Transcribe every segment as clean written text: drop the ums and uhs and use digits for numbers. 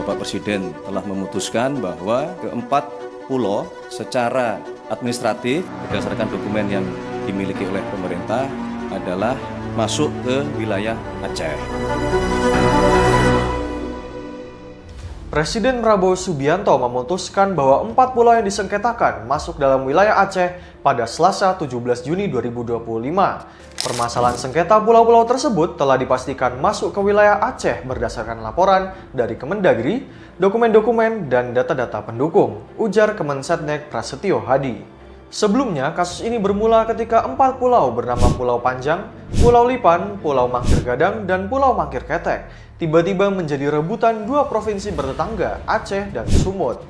Bapak Presiden telah memutuskan bahwa keempat pulau secara administratif berdasarkan dokumen yang dimiliki oleh pemerintah adalah masuk ke wilayah Aceh. Presiden Prabowo Subianto memutuskan bahwa 4 pulau yang disengketakan masuk dalam wilayah Aceh pada Selasa 17 Juni 2025. Permasalahan sengketa pulau-pulau tersebut telah dipastikan masuk ke wilayah Aceh berdasarkan laporan dari Kemendagri, dokumen-dokumen, dan data-data pendukung, ujar Kemensetnek Prasetyo Hadi. Sebelumnya, kasus ini bermula ketika 4 pulau bernama Pulau Panjang, Pulau Lipan, Pulau Mangkir Gadang, dan Pulau Mangkir Ketek tiba-tiba menjadi rebutan dua provinsi bertetangga, Aceh dan Sumut.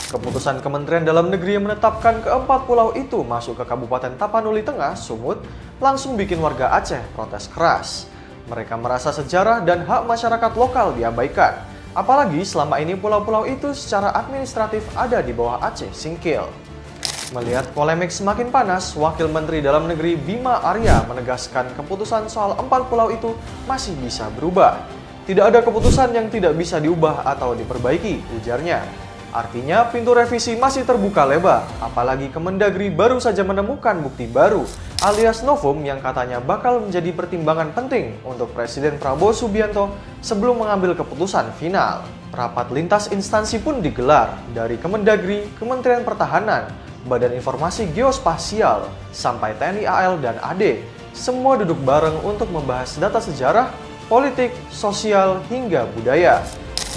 Keputusan Kementerian Dalam Negeri yang menetapkan keempat pulau itu masuk ke Kabupaten Tapanuli Tengah, Sumut, langsung bikin warga Aceh protes keras. Mereka merasa sejarah dan hak masyarakat lokal diabaikan, apalagi selama ini pulau-pulau itu secara administratif ada di bawah Aceh Singkil. Melihat polemik semakin panas, Wakil Menteri Dalam Negeri Bima Arya menegaskan keputusan soal 4 pulau itu masih bisa berubah. Tidak ada keputusan yang tidak bisa diubah atau diperbaiki, ujarnya. Artinya pintu revisi masih terbuka lebar, apalagi Kemendagri baru saja menemukan bukti baru alias novum yang katanya bakal menjadi pertimbangan penting untuk Presiden Prabowo Subianto sebelum mengambil keputusan final. Rapat lintas instansi pun digelar dari Kemendagri, Kementerian Pertahanan, Badan Informasi Geospasial, sampai TNI AL dan AD. Semua duduk bareng untuk membahas data sejarah, politik, sosial, hingga budaya.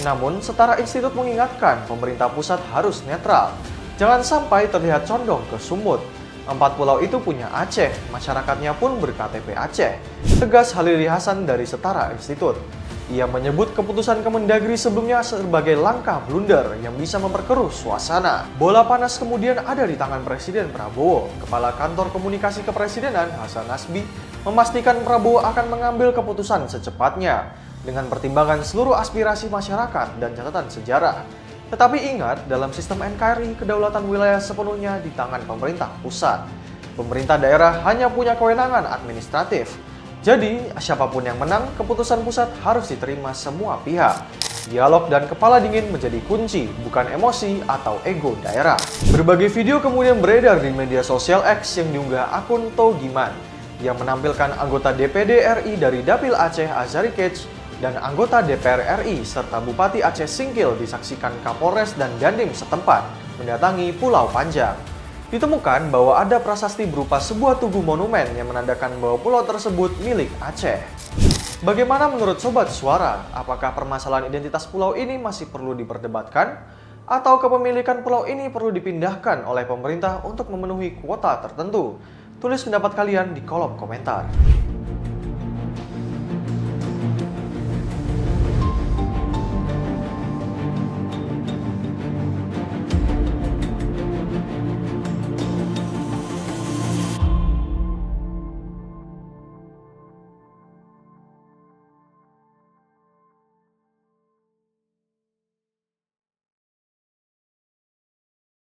Namun, Setara Institut mengingatkan pemerintah pusat harus netral. Jangan sampai terlihat condong ke Sumut. 4 pulau itu punya Aceh, masyarakatnya pun berKTP Aceh. Tegas Halili Hasan dari Setara Institut. Ia menyebut keputusan Kemendagri sebelumnya sebagai langkah blunder yang bisa memperkeruh suasana. Bola panas kemudian ada di tangan Presiden Prabowo. Kepala Kantor Komunikasi Kepresidenan Hasan Nasbi memastikan Prabowo akan mengambil keputusan secepatnya dengan pertimbangan seluruh aspirasi masyarakat dan catatan sejarah. Tetapi ingat, dalam sistem NKRI, kedaulatan wilayah sepenuhnya di tangan pemerintah pusat. Pemerintah daerah hanya punya kewenangan administratif. Jadi, siapapun yang menang, keputusan pusat harus diterima semua pihak. Dialog dan kepala dingin menjadi kunci, bukan emosi atau ego daerah. Berbagai video kemudian beredar di media sosial X yang diunggah akun Togiman, yang menampilkan anggota DPD RI dari Dapil Aceh Azari Kec dan anggota DPR RI serta Bupati Aceh Singkil disaksikan Kapolres dan Dandim setempat mendatangi Pulau Panjang. Ditemukan bahwa ada prasasti berupa sebuah tugu monumen yang menandakan bahwa pulau tersebut milik Aceh. Bagaimana menurut Sobat Suara? Apakah permasalahan identitas pulau ini masih perlu diperdebatkan? Atau kepemilikan pulau ini perlu dipindahkan oleh pemerintah untuk memenuhi kuota tertentu? Tulis pendapat kalian di kolom komentar.